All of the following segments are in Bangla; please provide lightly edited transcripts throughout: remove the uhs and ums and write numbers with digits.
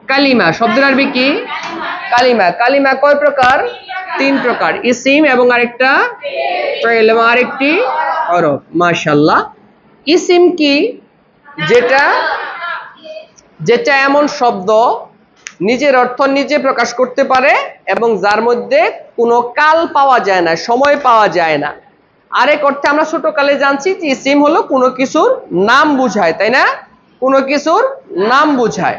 কালিমা শব্দের আরবি কি কালিমা কালিমা কয় প্রকার তিন প্রকার ইসিম এবং আরেকটা ফেল এবং আরেকটি হরফ মাশাআল্লাহ ইসিম কি যেটা যেটা এমন শব্দ নিজের অর্থ নিজে প্রকাশ করতে পারে এবং যার মধ্যে কোনো কাল পাওয়া যায় না সময় পাওয়া যায় না আরেক অর্থে আমরা ছোটকালে জানছি যে ইসিম হলো কোনো কিছুর নাম বোঝায় তাই না কোনো কিছুর নাম বোঝায়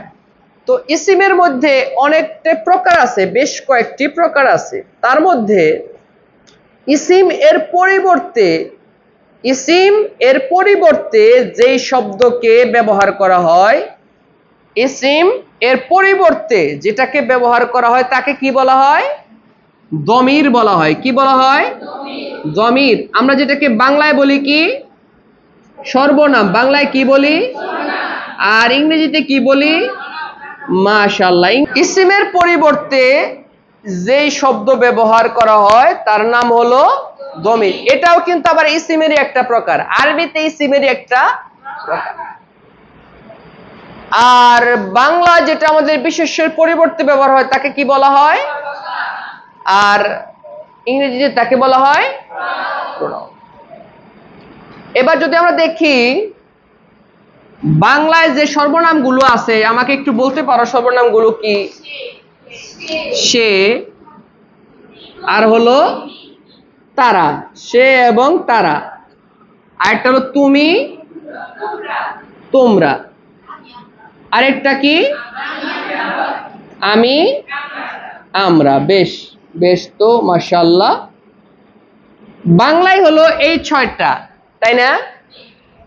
তো ইসিমের মধ্যে অনেকটা প্রকার আছে বেশ কয়েকটি প্রকার আছে তার মধ্যে ইসিম এর পরিবর্তে যেই শব্দকে ব্যবহার করা হয় ইসিম এর পরিবর্তে যেটাকে ব্যবহার করা হয় তাকে কি বলা হয় দমির বলা হয় কি বলা হয় দমির আমরা যেটাকে বাংলায় বলি কি সর্বনাম বাংলায় কি বলি আর ইংরেজিতে কি বলি মাশাআল্লাহ ইসিমের পরিবর্তে যেই শব্দ ব্যবহার করা হয় তার নাম হলো দমির এটাও কিন্তু আবার ইসিমেরই একটা প্রকার আরবিতে ইসিমেরই একটা প্রকার আর বাংলা যেটা আমাদের বিশেষ্যের পরিবর্তে ব্যবহার হয় তাকে কি বলা হয় আর ইংরেজিতে তাকে বলা হয় প্রোনাউন এবার যদি আমরা দেখি বাংলায় যে সর্বনামগুলো আছে আমাকে একটু বলতে পারো সর্বনামগুলো কি সে আর হলো তারা সে এবং তারা আরেকটা হলো তুমি তোমরা আরেকটা কি আমি আমরা বেশ বেশ তো মাশাআল্লাহ বাংলায় হলো এই 6টা তাই না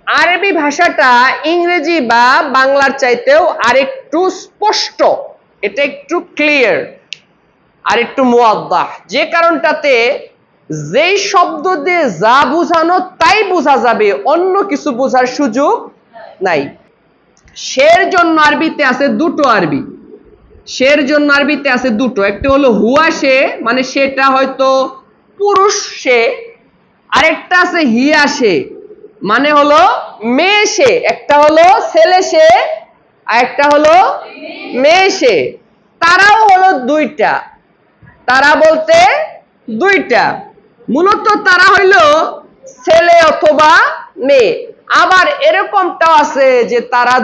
আরবি ভাষাটা ইংরেজি বা বাংলার চাইতেও আরেকটু স্পষ্ট এটা একটু ক্লিয়ার আর একটু মুয়াদ্দাহ যে কারণটাতে যেই শব্দ দিয়ে যা বোঝানো তাই বোঝা যাবে অন্য কিছু বোঝার সুযোগ নাই শের জন্য আরবিতে আছে দুটো আরবি শের জন্য আরবিতে আছে দুটো একটা হলো হুয়া সে মানে সেটা হয়তো পুরুষ সে আরেকটা আছে হিয়া সে মানে হলো মেয়ে সে একটা হলো ছেলে সে আর একটা হলো মেয়ে সে তারাও হলো দুইটা তারা বলতে দুইটা মূলত তারা হইলো ছেলে অথবা মেয়ে আবার এরকমটাও আছে যে তারা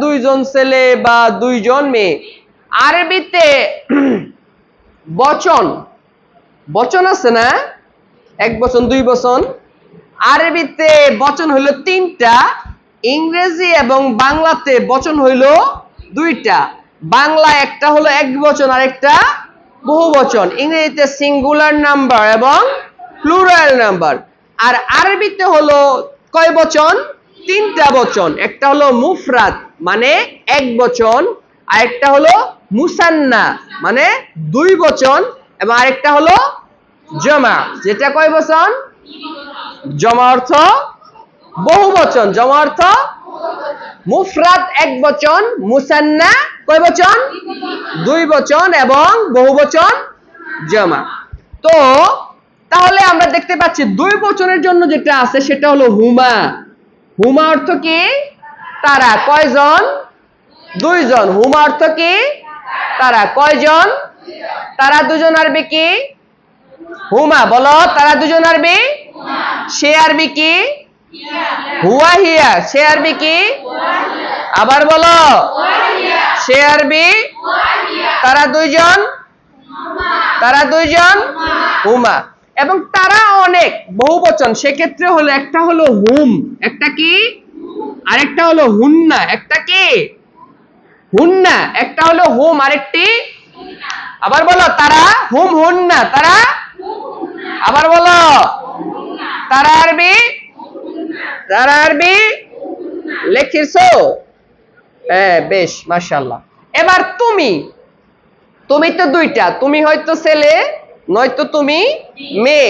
দুইজন ছেলে বা দুইজন মেয়ে আরবিতে বচন আছে না এক বচন দুই বচন আরবিতে বচন হইল 3টা ইংরেজি এবং বাংলাতে বচন হইল 2টা বাংলা একটা হলো এক বচন আর একটা বহু বচন ইংরেজিতে সিঙ্গুলার নাম্বার এবং প্লুরাল নাম্বার আর আরবিতে হলো কয় বচন 3টা বচন একটা হলো মুফরাদ মানে এক বচন আর একটা হলো মুসান্না মানে দুই বচন এবং আরেকটা হলো জমা যেটা কয় বচন জমা অর্থ বহু বচন জমা অর্থ মুফরাদ এক বচন মুসান্না কয় বচন দুই বচন এবং বহু বচন জমা তো তাহলে আমরা দেখতে পাচ্ছি দুই বচনের জন্য যেটা আছে সেটা হলো হুমা হুমা অর্থ কি তারা কয়জন দুইজন হুমা অর্থ কি তারা কয়জন তারা দুজন আরবি কি হুমা বলো তারা দুজন আরবি সে আরবি কি হুয়া হিয়া সে আরবি কি আবার বলো সে আরবি তারা দুইজন হুমা এবং তারা অনেক বহুবচন সেক্ষেত্রে হলো একটা হলো হুম একটা কি আরেকটা হলো হুন্না একটা কি হুন্না একটা হলো হুম আরেকটি আবার বলো তারা হুম হুন্না তারা আবার বলো তারা আরবি লিখিছো হ্যাঁ বেশ মাশাআল্লাহ এবার তুমি তো দুইটা তুমি হয়তো ছেলে নয়তো তুমি মেয়ে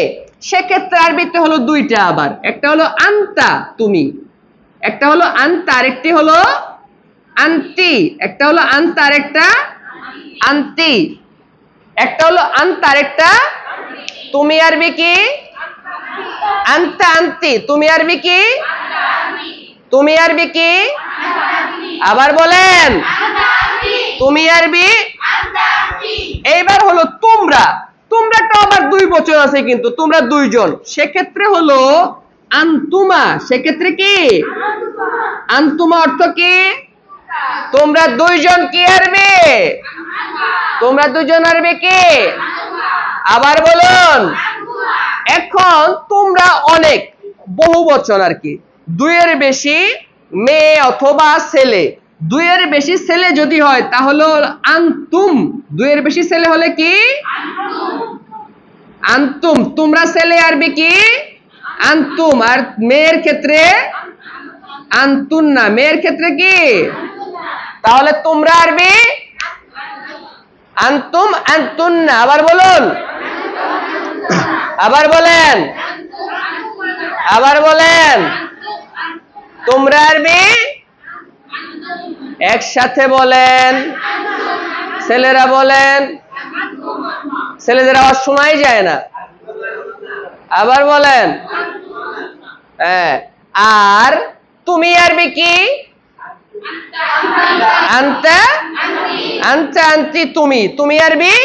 সেক্ষেত্রে আরবিতে হলো 2টা আবার একটা হলো আনতা তুমি একটা হলো আনতা আরেকটি হলো আনতি একটা হলো আনতা আরেকটা আনতি একটা হলো আনতা আরেকটা তুমি আরবি কি আনতা আনতি তুমি আরবি কি আবার বলেন তুমি আরবি এইবার হলো তোমরা, তোমরাটা আবার দুই বচন আছে কিন্তু তোমরা দুইজন, সেক্ষেত্রে হলো আনতুমা। সেক্ষেত্রে কি আনতুমা অর্থ কি তোমরা দুইজন কি আরবি, তোমরা দুইজন আরবি কি, আবার বলুন। এখন তোমরা অনেক বহু বচন আর কি, দুইয়ের বেশি মেয়ে অথবা ছেলে, দুইয়ের বেশি ছেলে যদি হয় তাহলে আনতুম, দুইয়ের বেশি ছেলে হলে কি আনতুম, তোমরা ছেলে আরবি কি আনতুম, আর মেয়ের ক্ষেত্রে আনতুন্না, মেয়ের ক্ষেত্রে কি, তাহলে তোমরা আরবি আনতুম আনতুন্না। আবার বলুন, আবার বলেন, আবার বলেন, তোমরা আরবি একসাথে বলেন, ছেলেরা বলেন, ছেলেদের আওয়াজ শোনাই যায় না, আবার বলেন। হ্যাঁ, আর তুমি আরবি কি আনতা, আনতা আনতি তুমি, তুমি আরবি,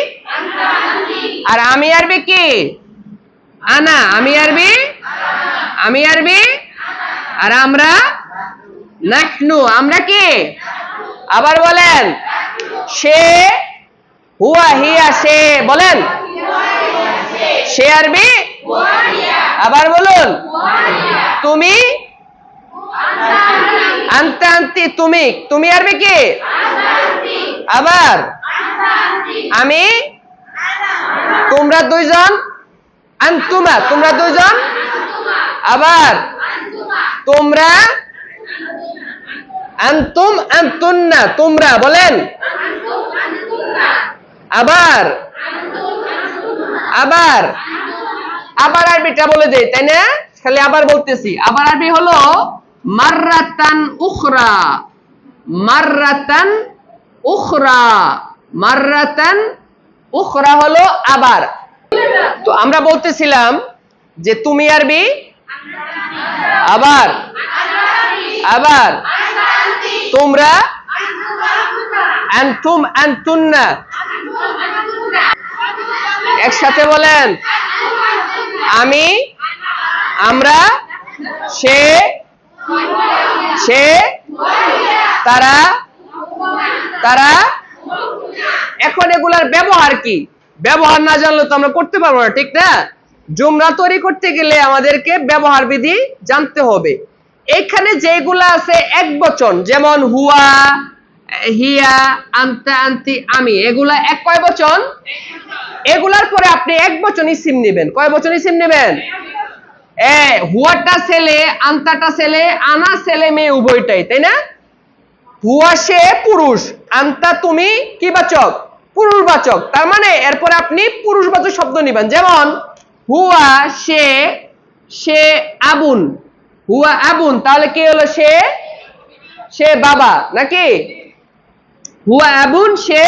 আর আমি আরবি কি আনা, আমি আরবি, আমি আরবি, আর আমরা নাহনু, আমরা কি, আবার বলেন। সে হুয়া হিয়া সে, বলেন সে আরবি, আবার বলুন। তুমি আনতা আনতি তুমি, তুমি আরবি কি, আবার আমি, তোমরা দুইজন আনতুমা, তোমরা দুইজন, আবার তোমরা আনতুম আনতুন্না, তোমরা বলেন, আবার আবার আবার আরবিটা বলে দেই তাই না, খালি আবার বলতেছি। আবার আরবি হলো মাররাতান উখরা, মাররাতান উখরা, মাররাতান উখরা হলো আবার। তো আমরা বলতেছিলাম যে তুমি আরবি, আবার আবার তোমরা আনতুম আনতুন্না, একসাথে বলেন আমি, আমরা, সে, সে, তারা, তারা। এখন এগুলার ব্যবহার কি, ব্যবহার না জানলে তো আমরা করতে পারবো না, ঠিক না। জুমলা তৈরি করতে গেলে আমাদেরকে ব্যবহার বিধি জানতে হবে। এখানে যেগুলা আছে এক বচন, যেমন হুয়া, হিয়া, আনতা আনতি আমি, এগুলা এক কয় বচন, এগুলার পরে আপনি এক বচন ইসিম নেবেন। কয় বচন ইসিম নেবেন, হুয়াটা ছেলে, আনতাটা ছেলে, আনা ছেলে মেয়ে উভয়টাই, তাই না। হুয়া সে পুরুষ, আনতা তুমি কি বাচক, পুরুষবাচক, তার মানে এরপর আপনি পুরুষবাচক শব্দ নেবেন। যেমন হুয়া সে, সে আবুন, হুয়া আবুন, তাহলে কি হলো সে, সে বাবা নাকি, হুয়া আবুন সে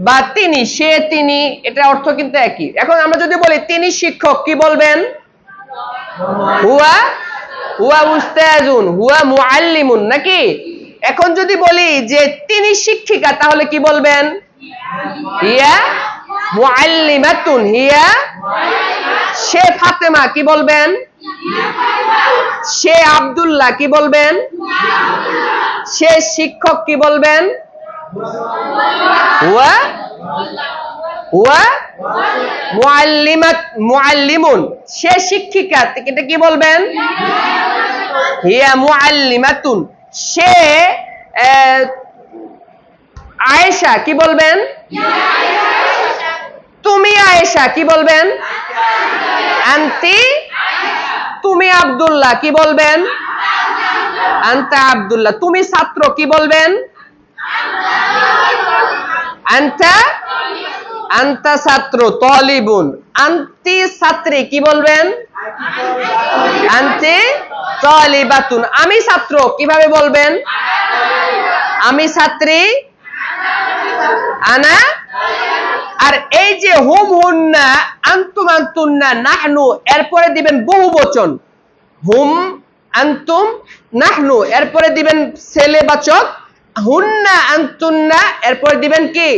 বা তিনি, সে তিনি, এটা অর্থ কিন্তু একই। এখন আমরা যদি বলি তিনি শিক্ষক, কি বলবেন, হুয়া, হুয়া উস্তাজুন, হুয়া মুআল্লিমুন নাকি। এখন যদি বলি যে তিনি শিক্ষিকা, তাহলে কি বলবেন, হিয়া মুআল্লিমাতুন, হিয়া, সে ফাতেমা, কি বলবেন, সে আব্দুল্লাহ, কি বলবেন, সে শিক্ষক, কি বলবেন, হুয়া, হুয়া মুআল্লিমাত, মুআল্লিমুন, সে শিক্ষিকা, এটা কি বলবেন, হিয়া মুআল্লিমাতুন। সে আয়েশা, কি বলবেন, তুমি আয়েশা, কি বলবেন, আনতি, তুমি আব্দুল্লাহ, কি বলবেন, আনতা আব্দুল্লাহ। তুমি ছাত্র, কি বলবেন, আনতা, আনতা ছাত্র, তালিবুন। আনতি ছাত্রী, কি বলবেন, আনতি তালিবাতুন। আমি ছাত্র, কিভাবে বলবেন, আমি ছাত্রী, আনা। আর এই যে হুম হুন্না, আনতুম আনতুন্না, নাহনু, এরপরে দিবেন বহু বচন, হুম আনতুম নাহনু, এরপরে দিবেন ছেলেবাচক হুন্না আনতুন্না, এরপর দিবেন কি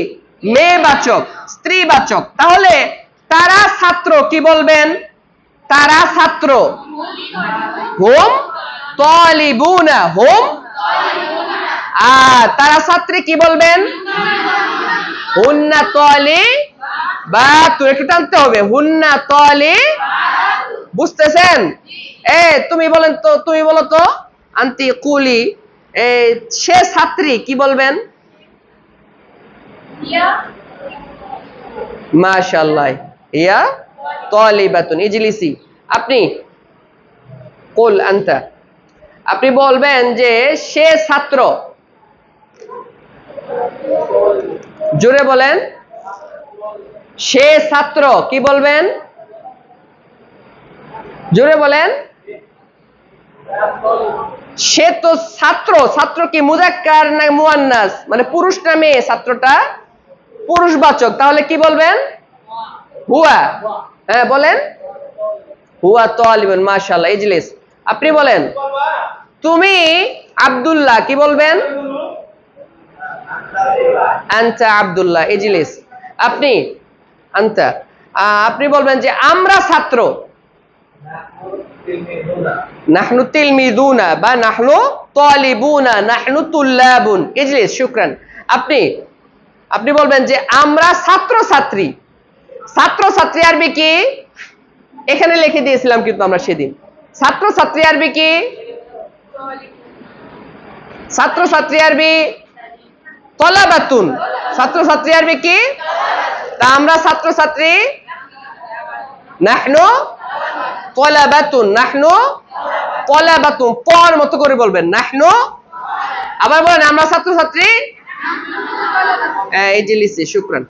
মেয়েবাচক, স্ত্রীবাচক। তাহলে তারা ছাত্র কি বলবেন? তারা ছাত্র হুম তালিবুনা, হুম। আর তারা ছাত্রী কি বলবেন? হুন্না তালিবাতুন, একটু টানতে হবে, হুন্না তালিবাতুন। বুঝতেছেন? তুমি বলেন তো, তুমি বলো তো, আন্তি কুলি, সে ছাত্রী কি বলবেন? মাশাআল্লাহ, ইয়া তালিবাতুন ইজলিসি। আপনি কুল আনতা, আপনি বলবেন যে সে ছাত্র, জোরে বলেন, সে ছাত্র কি বলবেন? জোরে বলেন। সে তো ছাত্র, ছাত্র কি মুযাক্কার না মুয়ান্নাস, মানে পুরুষ না মেয়ে? ছাত্রটা পুরুষবাচক, তাহলে কি বলবেন? হুয়া। হ্যাঁ বলেন, হুয়া তালিবুন, মাশাআল্লাহ ইজলিস। আপনি বলেন তুমি আব্দুল্লাহ, কি বলবেন? আনতা আব্দুল্লাহ ইজলিস। আপনি আনতা, আপনি বলবেন যে আমরা ছাত্র, নাহনু তিলমিদুনা বা নাহনু তালিবুনা, নাহনু তুল্লাবুন ইজলিস। শুকরান। আপনি আপনি বলবেন যে আমরা ছাত্র ছাত্রী। ছাত্র ছাত্রী আরবি কি? এখানে লিখে দিয়েছিলাম কিন্তু আমরা সেদিন। ছাত্র ছাত্রী আরবি কি? ছাত্র ছাত্রী আরবি তলাবাতুন। ছাত্র ছাত্রী আরবি কি? তা আমরা ছাত্র ছাত্রী নাহনু তলাবাতুন, নাহনু তলাবাতুন, পর মতো করে বলবেন নাহনু। আবার বলেন আমরা ছাত্র ছাত্রী। এই যে লিখছি, শুকরান।